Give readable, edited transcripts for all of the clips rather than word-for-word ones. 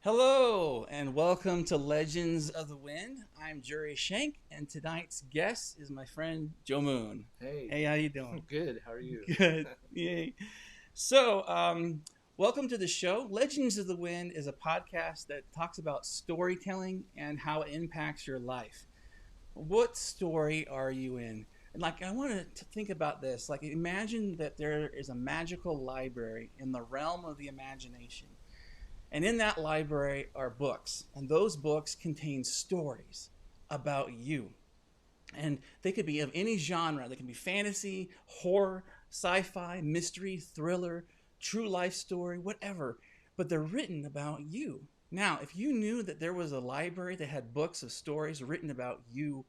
Hello and welcome to Legends of the Wind. I'm Jurri Schenck, and tonight's guest is my friend Joe Moon. Hey, how you doing? Good. How are you? Good. Yay. So, welcome to the show. Legends of the Wind is a podcast that talks about storytelling and how it impacts your life. What story are you in? And I want to think about this. Imagine that there is a magical library in the realm of the imagination. And in that library are books, and those books contain stories about you. And they could be of any genre. They can be fantasy, horror, sci-fi, mystery, thriller, true life story, whatever. But they're written about you. Now, if you knew that there was a library that had books of stories written about you,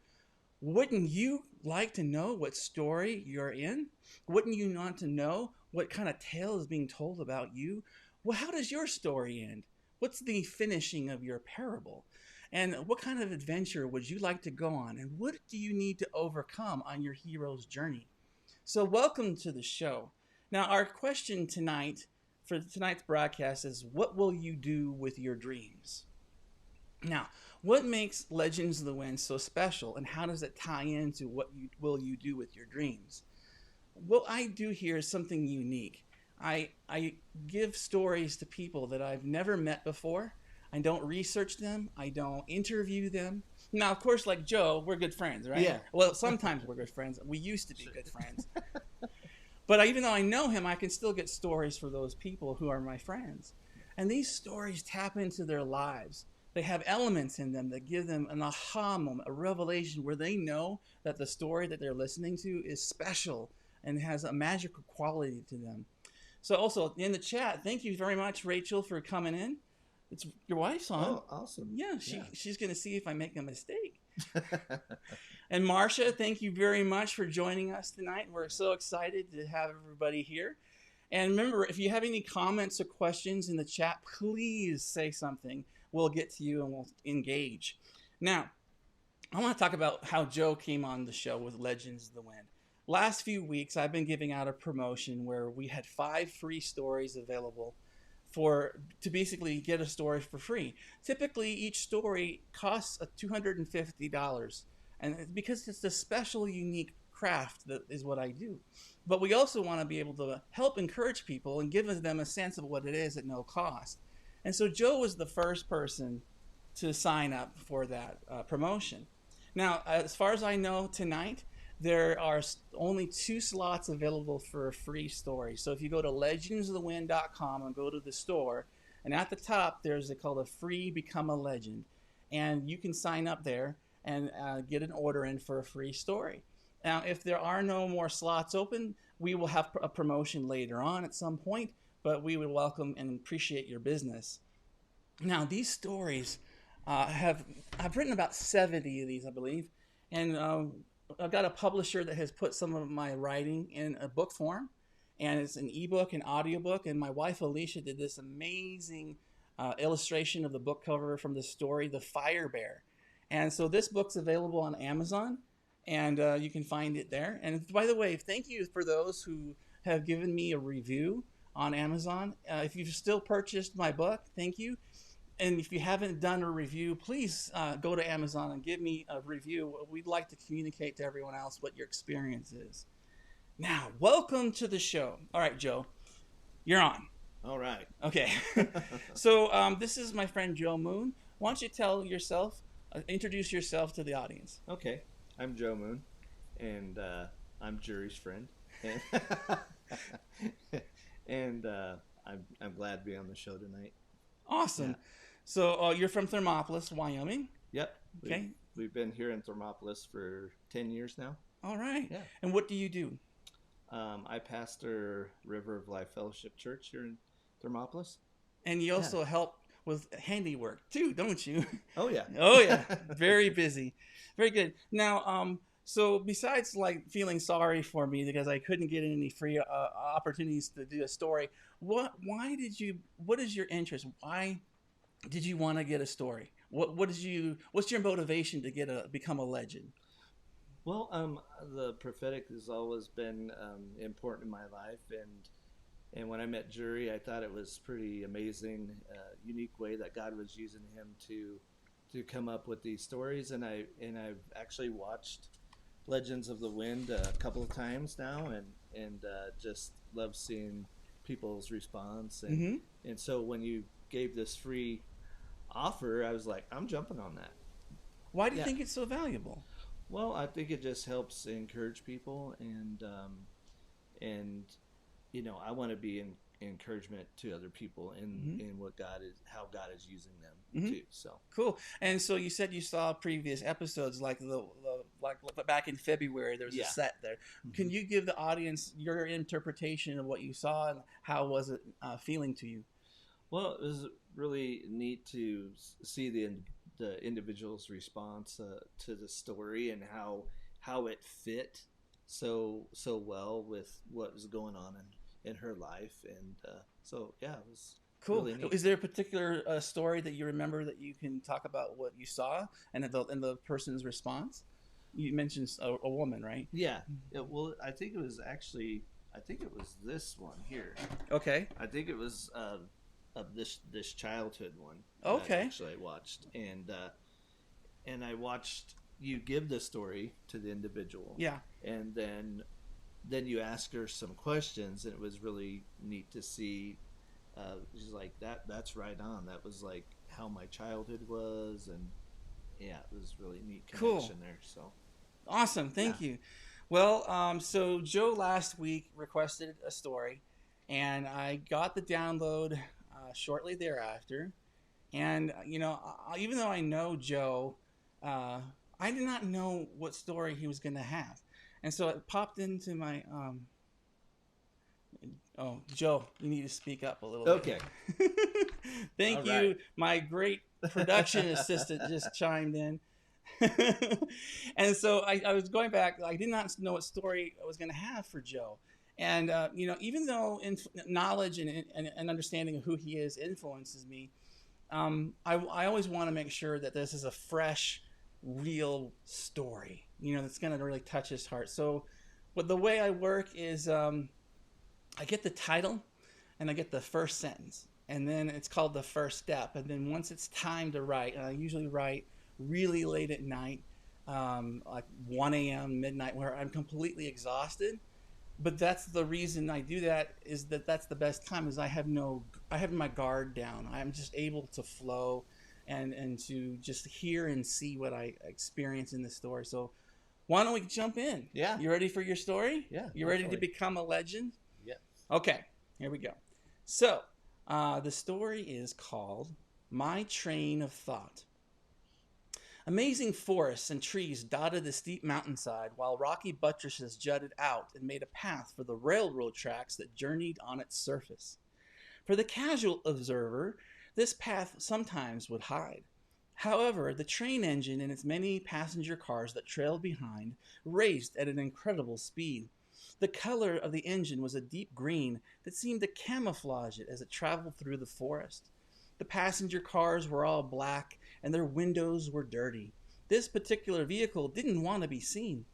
wouldn't you like to know what story you're in? Wouldn't you want to know what kind of tale is being told about you? Well, how does your story end? What's the finishing of your parable? And what kind of adventure would you like to go on? And what do you need to overcome on your hero's journey? So welcome to the show. Now, our question tonight, for tonight's broadcast, is what will you do with your dreams? Now, what makes Legends of the Wind so special, and how does it tie into what will you do with your dreams? What I do here is something unique. I give stories to people that I've never met before. I don't research them. I don't interview them. Now, of course, like Joe, we're good friends, right? Yeah. Well, sometimes we're good friends. We used to be good friends. But even though I know him, I can still get stories for those people who are my friends. And these stories tap into their lives. They have elements in them that give them an aha moment, a revelation where they know that the story that they're listening to is special and has a magical quality to them. So also in the chat, thank you very much, Rachel, for coming in. It's your wife's on. Oh, awesome. Yeah, she's going to see if I make a mistake. And Marcia, thank you very much for joining us tonight. We're so excited to have everybody here. And remember, if you have any comments or questions in the chat, please say something. We'll get to you and we'll engage. Now, I want to talk about how Joe came on the show with Legends of the Wind. Last few weeks, I've been giving out a promotion where we had 5 free stories available to basically get a story for free. Typically, each story costs $250, and because it's a special, unique craft that is what I do. But we also want to be able to help encourage people and give them a sense of what it is at no cost. And so Joe was the first person to sign up for that promotion. Now, as far as I know tonight, there are only 2 slots available for a free story. So if you go to legendsofthewind.com and go to the store, and at the top there's called a free Become a Legend. And you can sign up there and get an order in for a free story. Now, if there are no more slots open, we will have a promotion later on at some point, but we would welcome and appreciate your business. Now, these stories I've written about 70 of these, I believe, and I've got a publisher that has put some of my writing in a book form, and it's an ebook and audiobook. And my wife Alisha did this amazing illustration of the book cover from the story, The Fire Bear. And so this book's available on Amazon, and you can find it there. And by the way, thank you for those who have given me a review on Amazon. If you've still purchased my book, thank you. And if you haven't done a review, please go to Amazon and give me a review. We'd like to communicate to everyone else what your experience is. Now, welcome to the show. All right, Joe, you're on. All right. Okay. So this is my friend Joe Moon. Why don't you introduce yourself to the audience? Okay. I'm Joe Moon, and I'm Jurri's friend, and and I'm glad to be on the show tonight. Yeah. Awesome. So you're from Thermopolis, Wyoming. Yep. We've Okay. we've been here in Thermopolis for 10 years now. All right. Yeah. And what do you do? I pastor River of Life Fellowship Church here in Thermopolis. And you Yeah. also help with handiwork too, don't you? Oh yeah. Oh yeah, very busy, very good. Now, so besides like feeling sorry for me because I couldn't get any free opportunities to do a story, what is your interest? Why did you want to get a story? What's your motivation to become a legend? Well, the prophetic has always been important in my life, and when I met Jurri, I thought it was pretty amazing, unique way that God was using him to come up with these stories, and I've actually watched Legends of the Wind a couple of times now, and just love seeing people's response, Mm-hmm. and so when you gave this free offer, I was like, I'm jumping on that. Why do you Yeah. think it's so valuable? Well, I think it just helps encourage people, and I want to be an encouragement to other people Mm-hmm. in how God is using them Mm-hmm. too. So Cool. And so you said you saw previous episodes, like like back in February. There was a yeah. set there. Can Mhm. you give the audience your interpretation of what you saw and how was it feeling to you? Well, it was really neat to see the individual's response to the story and how it fit so well with what was going on in her life, and so yeah, it was Cool. really neat. Is there a particular story that you remember that you can talk about what you saw and the person's response? You mentioned a woman, right? Yeah. Well, I think it was this one here. Okay. I think it was of this childhood one that Okay. actually I watched, and I watched you give the story to the individual, Yeah. and then you ask her some questions, and it was really neat to see. She's like that's right on. That was like how my childhood was, and yeah, it was really neat Cool. connection there. So Awesome. yeah. Thank you. Well, so Joe last week requested a story, and I got the download shortly thereafter. And even though I know Joe, uh, I did not know what story he was going to have, and so it popped into my. Oh, Joe, you need to speak up a little bit. Okay. Thank All you. right. My great production assistant just chimed in. And so I was going back. I did not know what story I was going to have for Joe. And, even though knowledge and understanding of who he is influences me, I always want to make sure that this is a fresh, real story, that's going to really touch his heart. So the way I work is I get the title and I get the first sentence. And then it's called the first step. And then once it's time to write, and I usually write really late at night, like 1 a.m., midnight, where I'm completely exhausted. But that's the reason I do that, is that's the best time, is I have my guard down. I'm just able to flow and to just hear and see what I experience in the story. So why don't we jump in? Yeah. You ready for your story? Yeah. You ready to definitely. become a legend? Yes. Okay, here we go. So, the story is called My Train of Thought. Amazing forests and trees dotted the steep mountainside, while rocky buttresses jutted out and made a path for the railroad tracks that journeyed on its surface. For the casual observer, this path sometimes would hide. However, the train engine and its many passenger cars that trailed behind raced at an incredible speed. The color of the engine was a deep green that seemed to camouflage it as it traveled through the forest. The passenger cars were all black and their windows were dirty. This particular vehicle didn't want to be seen.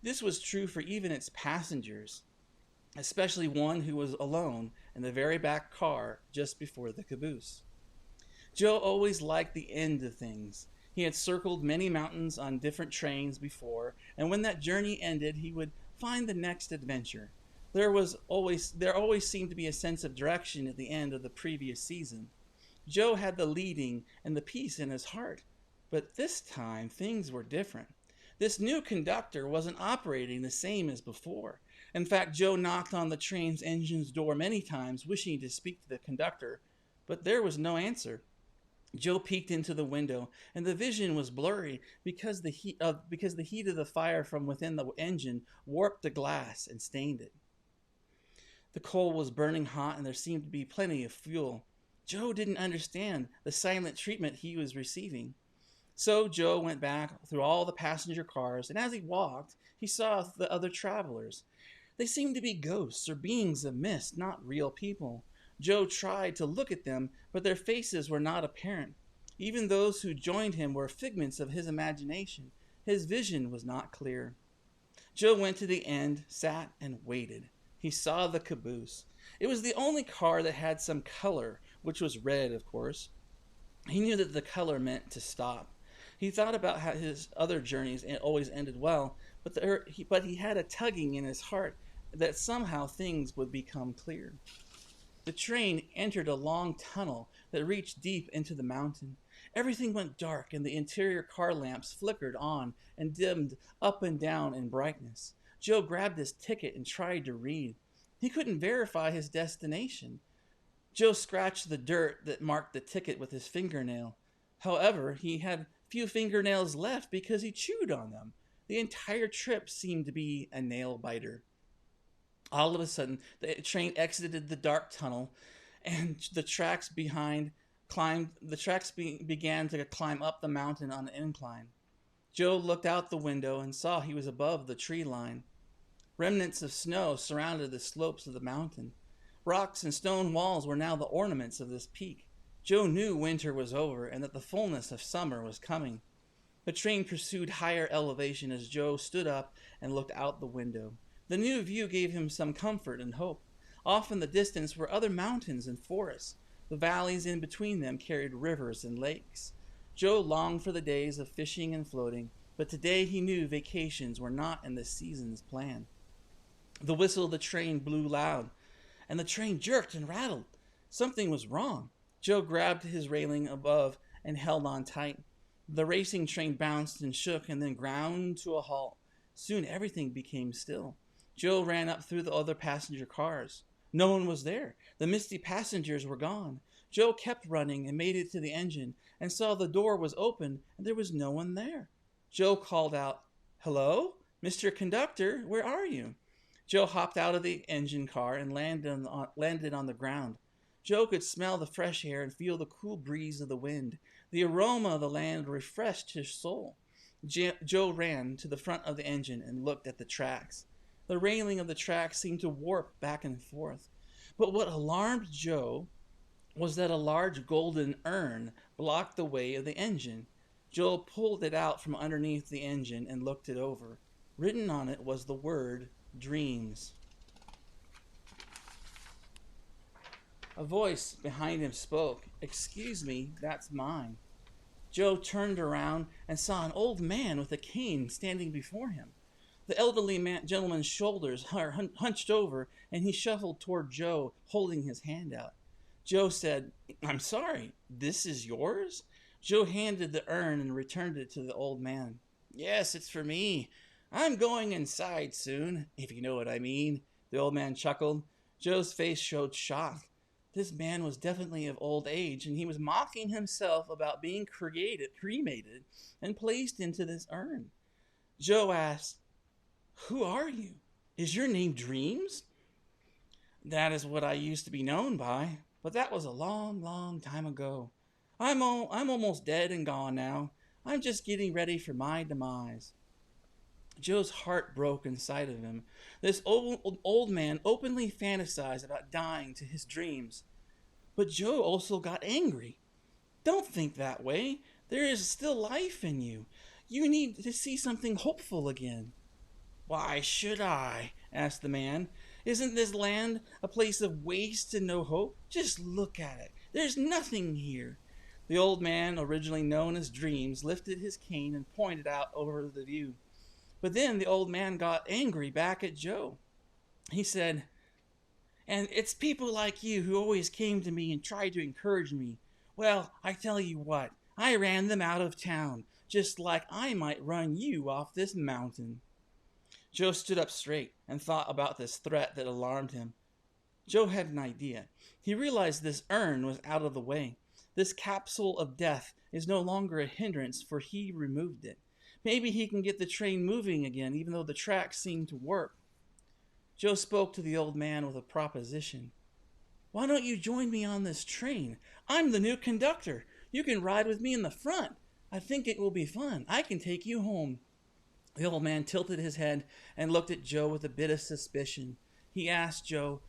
This was true for even its passengers, especially one who was alone in the very back car just before the caboose. Joe always liked the end of things. He had circled many mountains on different trains before, and when that journey ended, he would find the next adventure. There always seemed to be a sense of direction at the end of the previous season. Joe had the leading and the peace in his heart, but this time things were different. This new conductor wasn't operating the same as before. In fact, Joe knocked on the train's engine's door many times, wishing to speak to the conductor, but there was no answer. Joe peeked into the window, and the vision was blurry because the heat of the fire from within the engine warped the glass and stained it. The coal was burning hot, and there seemed to be plenty of fuel. Joe didn't understand the silent treatment he was receiving. So Joe went back through all the passenger cars, and as he walked, he saw the other travelers. They seemed to be ghosts or beings of mist, not real people. Joe tried to look at them, but their faces were not apparent. Even those who joined him were figments of his imagination. His vision was not clear. Joe went to the end, sat, and waited. He saw the caboose. It was the only car that had some color, which was red, of course. He knew that the color meant to stop. He thought about how his other journeys always ended well, but he had a tugging in his heart that somehow things would become clear. The train entered a long tunnel that reached deep into the mountain. Everything went dark, and the interior car lamps flickered on and dimmed up and down in brightness. Joe grabbed his ticket and tried to read. He couldn't verify his destination. Joe scratched the dirt that marked the ticket with his fingernail. However, he had few fingernails left because he chewed on them. The entire trip seemed to be a nail biter. All of a sudden, the train exited the dark tunnel, and the tracks began to climb up the mountain on an incline. Joe looked out the window and saw he was above the tree line. Remnants of snow surrounded the slopes of the mountain. Rocks and stone walls were now the ornaments of this peak. Joe knew winter was over and that the fullness of summer was coming. The train pursued higher elevation as Joe stood up and looked out the window. The new view gave him some comfort and hope. Off in the distance were other mountains and forests. The valleys in between them carried rivers and lakes. Joe longed for the days of fishing and floating, but today he knew vacations were not in the season's plan. The whistle of the train blew loud, and the train jerked and rattled. Something was wrong. Joe grabbed his railing above and held on tight. The racing train bounced and shook and then ground to a halt. Soon everything became still. Joe ran up through the other passenger cars. No one was there. The misty passengers were gone. Joe kept running and made it to the engine and saw the door was open and there was no one there. Joe called out, "Hello? Mr. Conductor, where are you?" Joe hopped out of the engine car and landed on the ground. Joe could smell the fresh air and feel the cool breeze of the wind. The aroma of the land refreshed his soul. Joe ran to the front of the engine and looked at the tracks. The railing of the tracks seemed to warp back and forth. But what alarmed Joe was that a large golden urn blocked the way of the engine. Joe pulled it out from underneath the engine and looked it over. Written on it was the word dreams. A voice behind him spoke. "Excuse me, that's mine." Joe turned around and saw an old man with a cane standing before him. The elderly gentleman's shoulders hunched over, and he shuffled toward Joe, holding his hand out. Joe said, "I'm sorry, this is yours?" Joe handed the urn and returned it to the old man. "Yes, it's for me. I'm going inside soon, if you know what I mean," the old man chuckled. Joe's face showed shock. This man was definitely of old age, and he was mocking himself about being cremated, and placed into this urn. Joe asked, "Who are you? Is your name Dreams?" "That is what I used to be known by, but that was a long, long time ago. I'm almost dead and gone now. I'm just getting ready for my demise." Joe's heart broke inside of him. This old man openly fantasized about dying to his dreams. But Joe also got angry. "Don't think that way. There is still life in you. You need to see something hopeful again." "Why should I?" asked the man. "Isn't this land a place of waste and no hope? Just look at it. There's nothing here." The old man, originally known as Dreams, lifted his cane and pointed out over the view. But then the old man got angry back at Joe. He said, "And it's people like you who always came to me and tried to encourage me. Well, I tell you what, I ran them out of town, just like I might run you off this mountain." Joe stood up straight and thought about this threat that alarmed him. Joe had an idea. He realized this urn was out of the way. This capsule of death is no longer a hindrance, for he removed it. Maybe he can get the train moving again, even though the tracks seem to work. Joe spoke to the old man with a proposition. "Why don't you join me on this train? I'm the new conductor. You can ride with me in the front. I think it will be fun. I can take you home." The old man tilted his head and looked at Joe with a bit of suspicion. He asked Joe,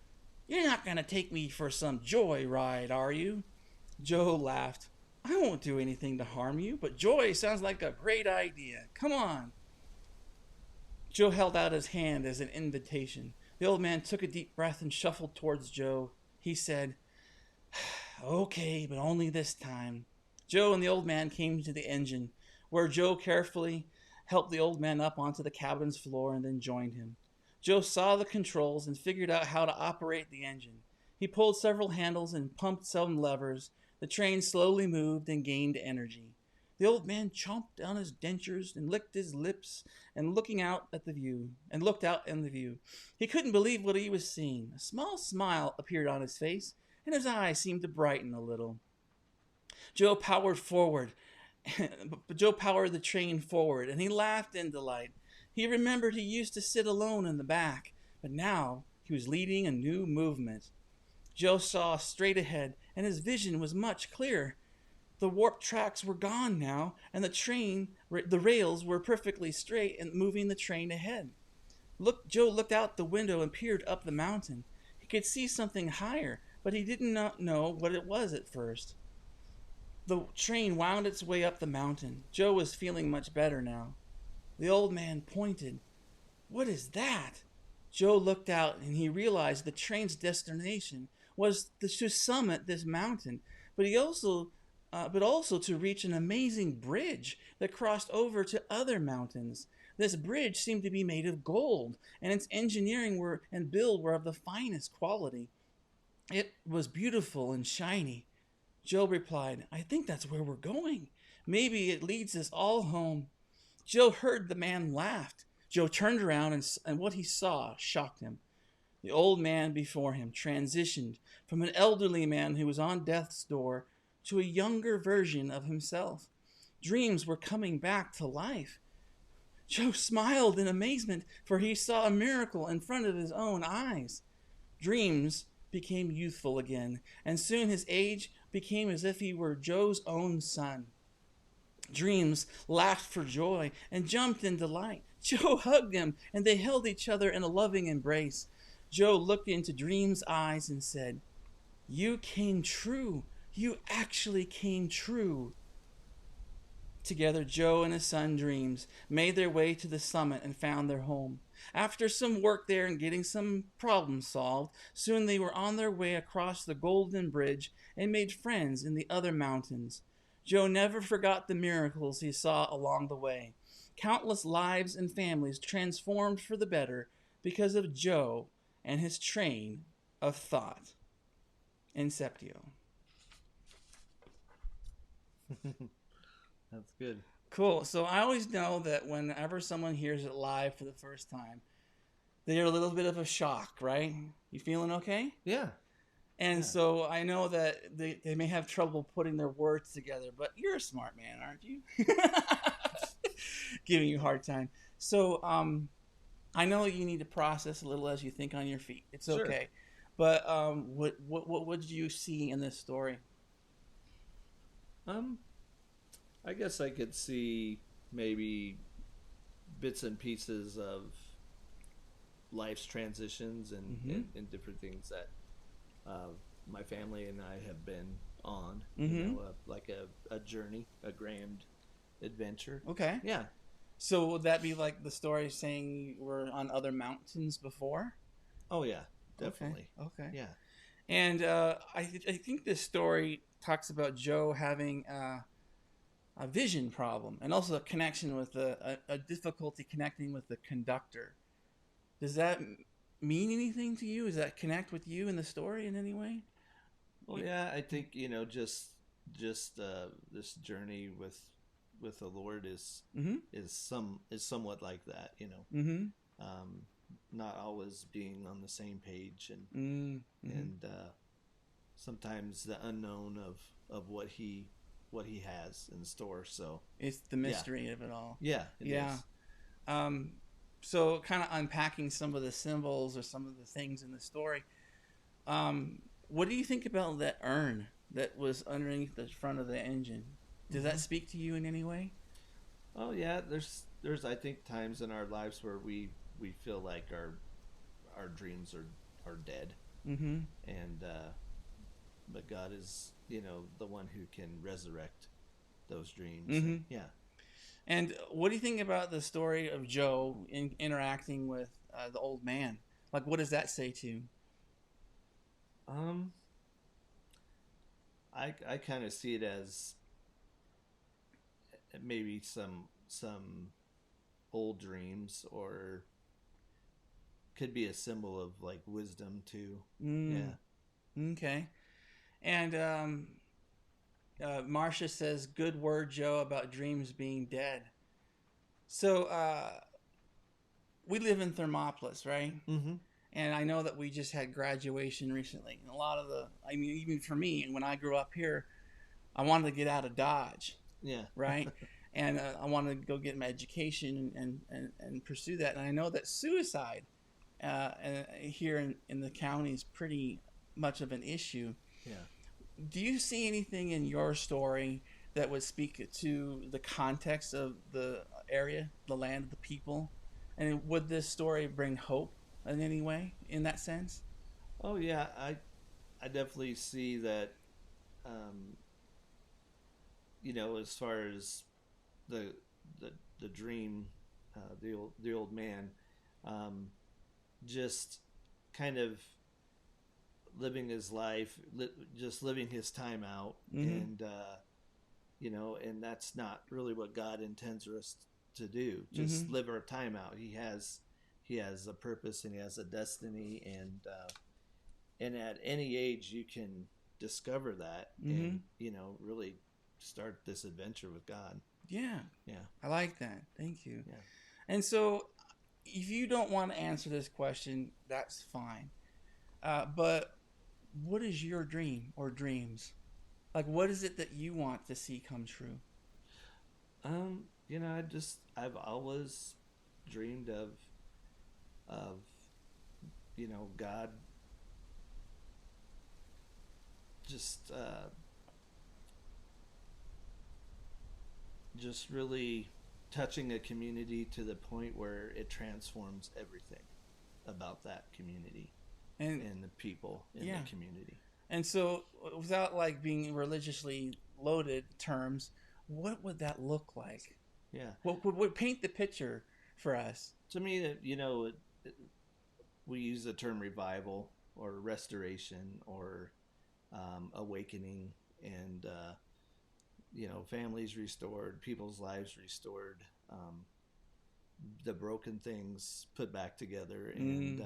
"You're not going to take me for some joy ride, are you?" Joe laughed. "I won't do anything to harm you, but joy sounds like a great idea. Come on." Joe held out his hand as an invitation. The old man took a deep breath and shuffled towards Joe. He said, "Okay, but only this time." Joe and the old man came to the engine, where Joe carefully helped the old man up onto the cabin's floor and then joined him. Joe saw the controls and figured out how to operate the engine. He pulled several handles and pumped some levers. The train slowly moved and gained energy. The old man chomped on his dentures and licked his lips and looked out in the view. He couldn't believe what he was seeing. A small smile appeared on his face, and his eyes seemed to brighten a little. Joe powered the train forward, and he laughed in delight. He remembered he used to sit alone in the back, but now he was leading a new movement. Joe saw straight ahead, and his vision was much clearer. The warped tracks were gone now, and the rails were perfectly straight and moving the train ahead. Joe looked out the window and peered up the mountain. He could see something higher, but he did not know what it was at first. The train wound its way up the mountain. Joe was feeling much better now. The old man pointed. "What is that?" Joe looked out, and he realized the train's destination was to summit this mountain, but also to reach an amazing bridge that crossed over to other mountains. This bridge seemed to be made of gold, and its engineering and build were of the finest quality. It was beautiful and shiny. Joe replied, "I think that's where we're going. Maybe it leads us all home." Joe heard the man laughed. Joe turned around, and what he saw shocked him. The old man before him transitioned from an elderly man who was on death's door to a younger version of himself. Dreams were coming back to life. Joe smiled in amazement, for he saw a miracle in front of his own eyes. Dreams became youthful again, and soon his age became as if he were Joe's own son. Dreams laughed for joy and jumped in delight. Joe hugged him, and they held each other in a loving embrace. Joe looked into Dream's eyes and said, "You came true. You actually came true." Together, Joe and his son Dreams made their way to the summit and found their home. After some work there and getting some problems solved, soon they were on their way across the Golden Bridge and made friends in the other mountains. Joe never forgot the miracles he saw along the way. Countless lives and families transformed for the better because of Joe and his train of thought. Inceptio. That's good. Cool. So I always know that whenever someone hears it live for the first time, they're a little bit of a shock, right? You feeling okay? Yeah. And so I know that they may have trouble putting their words together, but you're a smart man, aren't you? Giving you a hard time. So I know you need to process a little as you think on your feet. It's okay. Sure. But what did you see in this story? I guess I could see maybe bits and pieces of life's transitions and different things that my family and I have been on. You know, like a journey, a grand adventure. Okay. Yeah. So would that be like the story saying you were on other mountains before? Oh yeah, definitely. Okay. Yeah. And I think this story talks about Joe having a vision problem and also a connection with a difficulty connecting with the conductor. Does that mean anything to you? Does that connect with you in the story in any way? Well, yeah, I think just this journey with the Lord Mm-hmm. is somewhat like that. Mm-hmm. Um, not always being on the same page, Mm-hmm. and sometimes the unknown of what he has in store. So It's the yeah, mystery of it all. yeah, it Yeah. is. Um, so kind of unpacking some of the symbols or some of the things in the story. What do you think about that urn that was underneath the front of the engine? Does that Hmm. speak to you in any way? Oh yeah, there's I think times in our lives where we feel like our dreams are dead, Mm-hmm. and but God is the one who can resurrect those dreams, Mm-hmm. and yeah. And what do you think about the story of Joe interacting with the old man? Like, what does that say to you? um I kind of see it as maybe some old dreams, or could be a symbol of like wisdom too. Mm, Yeah. okay. And Marcia says, "Good word, Joe, about dreams being dead." So we live in Thermopolis, right? Mm-hmm. And I know that we just had graduation recently. And a lot of I mean, even for me, when I grew up here, I wanted to get out of Dodge, Yeah. right? And I wanted to go get my education and pursue that. And I know that suicide here in the county is pretty much of an issue. Yeah. Do you see anything in your story that would speak to the context of the area, the land, the people? And would this story bring hope in any way in that sense? Oh yeah, I definitely see that. Um, as far as the the the dream, the old man, um, just kind of living his life, just living his time out, Mm-hmm. and and that's not really what God intends for us to do. Just Mm-hmm. live our time out. He has a purpose, and he has a destiny, and at any age you can discover that, Mm-hmm. and really start this adventure with God. Yeah, Yeah. I like that. Thank you. Yeah. And so, if you don't want to answer this question, that's fine. But what is your dream or dreams? Like, what is it that you want to see come true? I've always dreamed of God just just really touching a community to the point where it transforms everything about that community And and the people in yeah, the community. and so without like being religiously loaded terms, what would that look like? Yeah. What would paint the picture for us? To me, we use the term revival or restoration or awakening, and families restored, people's lives restored, the broken things put back together, Mm,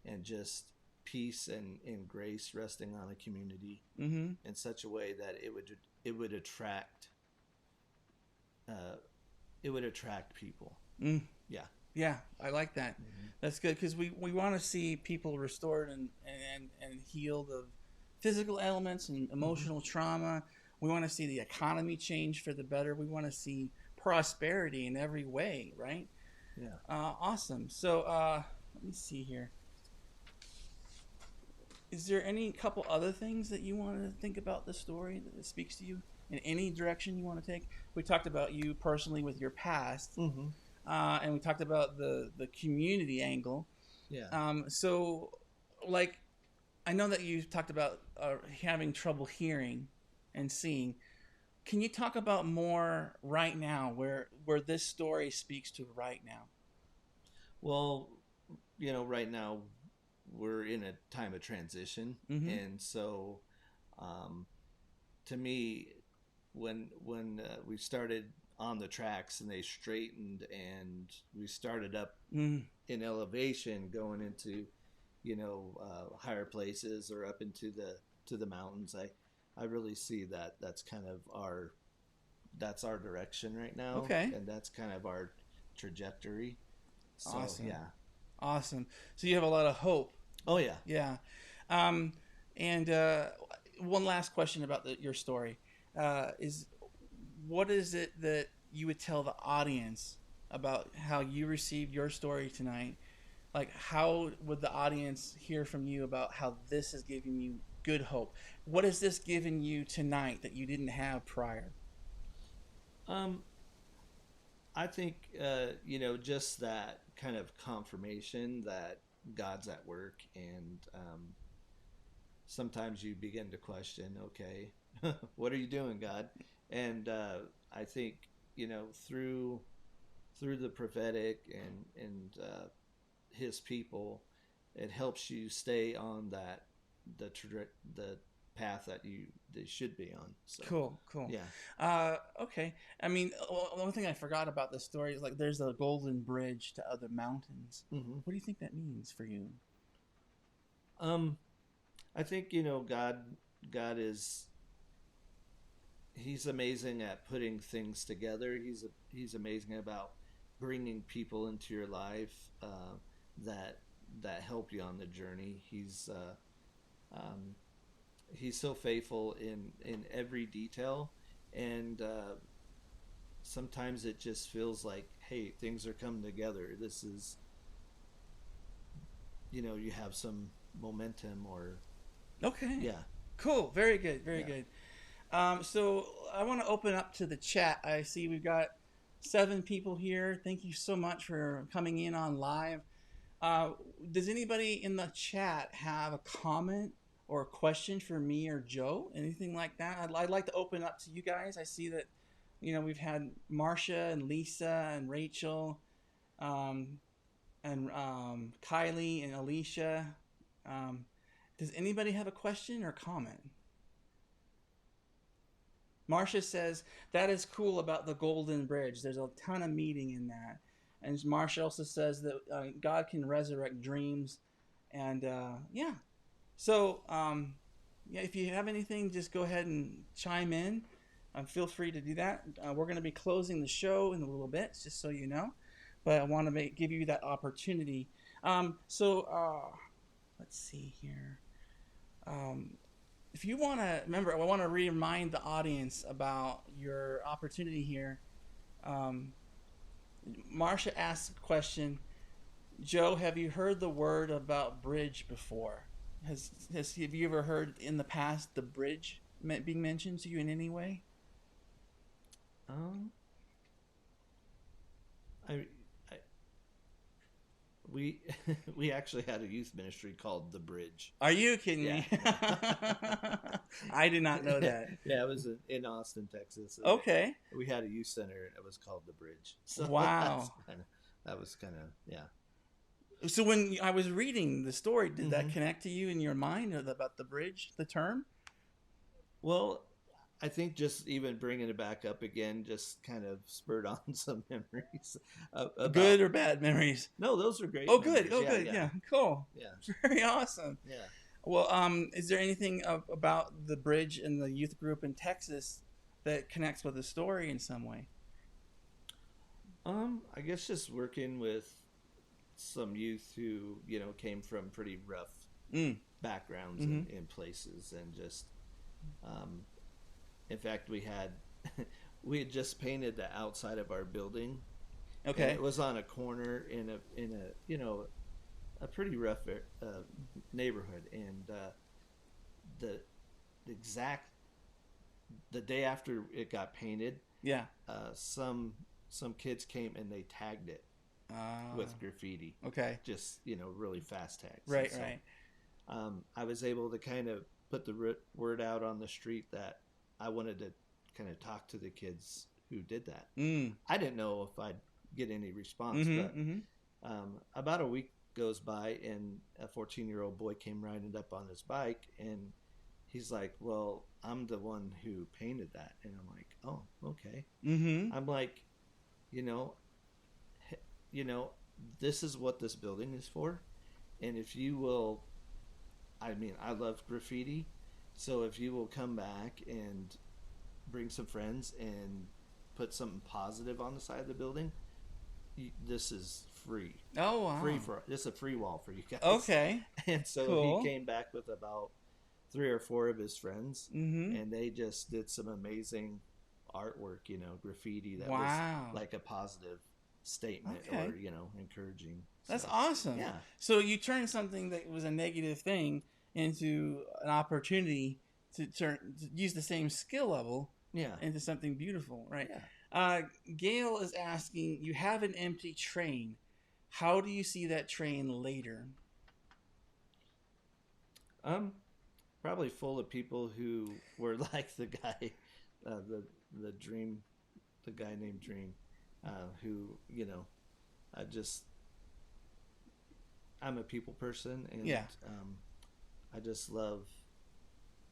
and just peace and grace resting on a community mm-hmm. in such a way that it would attract uh, people. Mm. Yeah. Yeah, I like that. Mm-hmm. That's good because we want to see people restored and healed of physical elements and Mm-hmm. emotional trauma. We want to see the economy change for the better. We want to see prosperity in every way, right? Yeah. Awesome. So let me see here. Is there any couple other things that you want to think about the story that speaks to you in any direction you want to take? We talked about you personally with your past, Mm-hmm. and we talked about the community angle. Yeah. So, like, I know that you talked about having trouble hearing and seeing. Can you talk about more right now, where this story speaks to right now? Well, right now we're in a time of transition, Mm-hmm. and so um, to me, when we started on the tracks, and they straightened, and we started up Mm. in elevation, going into higher places or up into the mountains. I really see that that's kind of our direction right now, Okay. and that's kind of our trajectory. So Awesome. yeah. Awesome. So you have a lot of hope. Oh yeah. Yeah. And one last question about your story is, what is it that you would tell the audience about how you received your story tonight? Like, how would the audience hear from you about how this is giving you good hope? What is this giving you tonight that you didn't have prior? I think just that kind of confirmation that God's at work, and sometimes you begin to question, okay, what are you doing, God? And I think through the prophetic and His people, it helps you stay on the path that they should be on. So Cool. yeah. Okay. I mean, the only thing I forgot about this story is, like, there's a golden bridge to other mountains. Hmm. What do you think that means for you? I think God is He's amazing at putting things together. He's amazing about bringing people into your life that help you on the journey. He's so faithful in every detail, and sometimes it just feels like, hey, things are coming together. This is, you have some momentum, or Okay. yeah. Cool. Very good. Very Yeah. good. So I want to open up to the chat. I see we've got 7 people here. Thank you so much for coming in on live. Does anybody in the chat have a comment or a question for me or Joe? Anything like that? I'd like to open up to you guys. I see that, we've had Marcia and Lisa and Rachel, and Kylie and Alicia. Um, does anybody have a question or comment? Marcia says, that is cool about the Golden Bridge. There's a ton of meaning in that. And Marcia also says that God can resurrect dreams. And yeah. So, yeah, if you have anything, just go ahead and chime in. Feel free to do that. We're going to be closing the show in a little bit, just so you know. But I want to give you that opportunity. Let's see here. If you want to, remember, I want to remind the audience about your opportunity here. Marcia asked a question. Joe, have you heard the word about bridge before? Have you ever heard in the past the bridge being mentioned to you in any way? I we we actually had a youth ministry called The Bridge. Are you kidding me? I did not know that. Yeah, it was in Austin, Texas. Okay. We had a youth center, and it was called The Bridge. So wow. That was kind of yeah. So when I was reading the story, did that connect to you in your mind about the bridge, the term? Well, I think just even bringing it back up again just kind of spurred on some memories. Good or bad memories? No, those are great. Oh, memories. good. Oh, good. Yeah. Cool. Yeah. Very awesome. Yeah. Well, is there anything about the bridge and the youth group in Texas that connects with the story in some way? I guess just working with some youth who came from pretty rough backgrounds in places, and just in fact we had just painted the outside of our building. Okay. And it was on a corner in a pretty rough neighborhood, and the day after it got painted, some kids came and they tagged it with graffiti. Okay. Just really fast tags. Right. So, right. I was able to kind of put the word out on the street that I wanted to kind of talk to the kids who did that. I didn't know if I'd get any response, but about a week goes by, and a 14-year-old boy came riding up on his bike, and he's like, well, I'm the one who painted that. And I'm like, oh, okay. Mm-hmm. I'm like, you know, you know, this is what this building is for. And if you will, I mean, I love graffiti. So if you will come back and bring some friends and put something positive on the side of the building, this is free. Oh, wow. This is a free wall for you guys. Okay. And so cool. he came back with about 3 or 4 of his friends, mm-hmm. and they just did some amazing artwork, you know, graffiti that wow. was like a positive statement okay. or, you know, encouraging. That's awesome. Yeah. So you turned something that was a negative thing into an opportunity to use the same skill level into something beautiful, right? Yeah. Gail is asking, you have an empty train. How do you see that train later? Probably full of people who were like the guy, the Dream, the guy named Dream, who, you know, I'm a people person, and I just love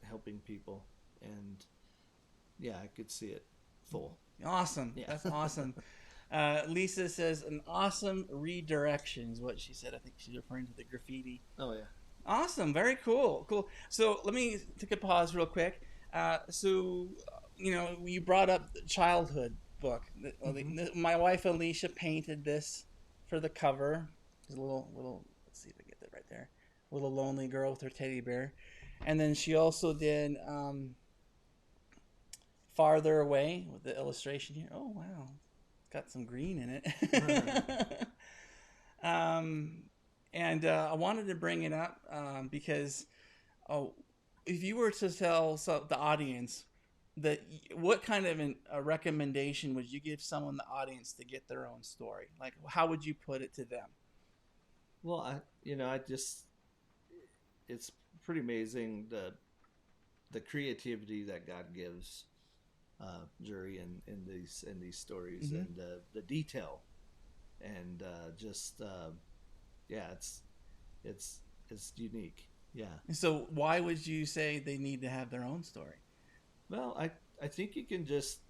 helping people, and I could see it full. Awesome. Yeah. That's awesome. Lisa says an awesome redirection is what she said. I think she's referring to the graffiti. Oh yeah. Awesome. Very cool. So let me take a pause real quick. So, you know, you brought up the childhood book. Mm-hmm. My wife Alisha painted this for the cover. There's a little, let's see if I get that right there. A little lonely girl with her teddy bear. And then she also did Farther Away with the illustration here. Oh, wow. Got some green in it. And I wanted to bring it up because if you were to tell the audience that what kind of a recommendation would you give someone in the audience to get their own story? Like, how would you put it to them? Well, it's pretty amazing the creativity that God gives Jurri in these stories, mm-hmm. and the detail, and it's unique. Yeah. So why would you say they need to have their own story? Well, I think you can just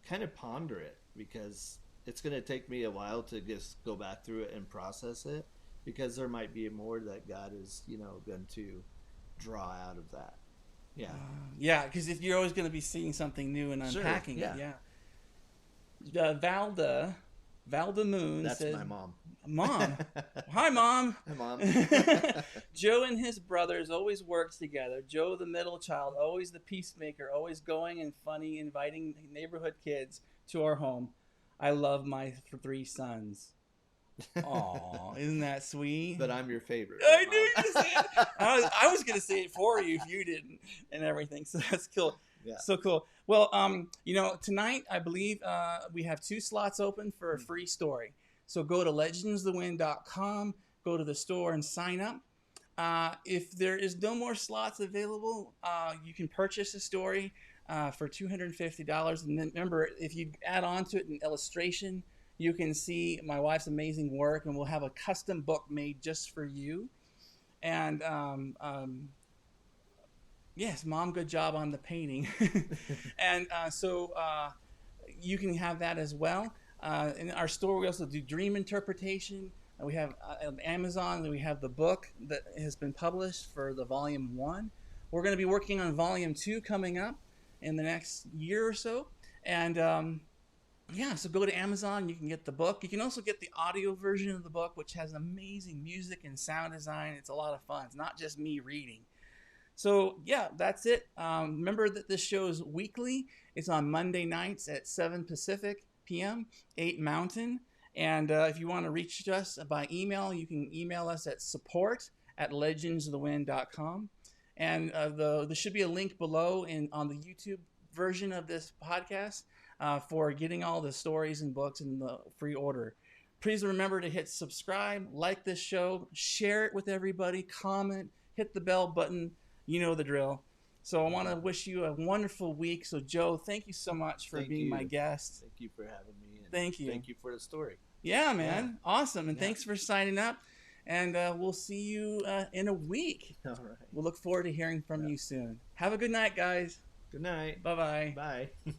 kind of ponder it, because it's going to take me a while to just go back through it and process it, because there might be more that God is, you know, going to draw out of that. Yeah. Yeah, because if you're always going to be seeing something new and unpacking it. Yeah. Valda Moon That's says, my mom. Mom. Hi, Mom. Hi, Mom. Joe and his brothers always worked together. Joe, the middle child, always the peacemaker, always going and funny, inviting neighborhood kids to our home. I love my 3 sons. Aw, isn't that sweet? But I'm your favorite. I knew you were going to say it. I was going to say it for you if you didn't, and everything. So that's cool. Yeah. So cool. Well, you know, tonight I believe we have 2 slots open for a free story. So go to legendsthewind.com, go to the store and sign up. If there is no more slots available, you can purchase a story for $250. And then remember, if you add on to it an illustration, you can see my wife's amazing work, and we'll have a custom book made just for you. And yes, Mom, good job on the painting. And so you can have that as well. In our store, we also do dream interpretation. We have on Amazon, and we have the book that has been published for the volume 1. We're going to be working on volume 2 coming up in the next year or so. And so go to Amazon. You can get the book. You can also get the audio version of the book, which has amazing music and sound design. It's a lot of fun. It's not just me reading. So, yeah, that's it. Remember that this show is weekly. It's on Monday nights at 7 Pacific p.m., 8 Mountain. And if you want to reach us by email, you can email us at support@legendsthewind.com. And there should be a link below on the YouTube version of this podcast for getting all the stories and books in the free order. Please remember to hit subscribe, like this show, share it with everybody, comment, hit the bell button. You know the drill. So I want to wish you a wonderful week. So, Joe, thank you so much for being my guest. Thank you for having me. And thank you. Thank you for the story. Yeah, man. Yeah. Awesome. And thanks for signing up. And we'll see you in a week. All right. We'll look forward to hearing from you soon. Have a good night, guys. Good night. Bye-bye. Bye.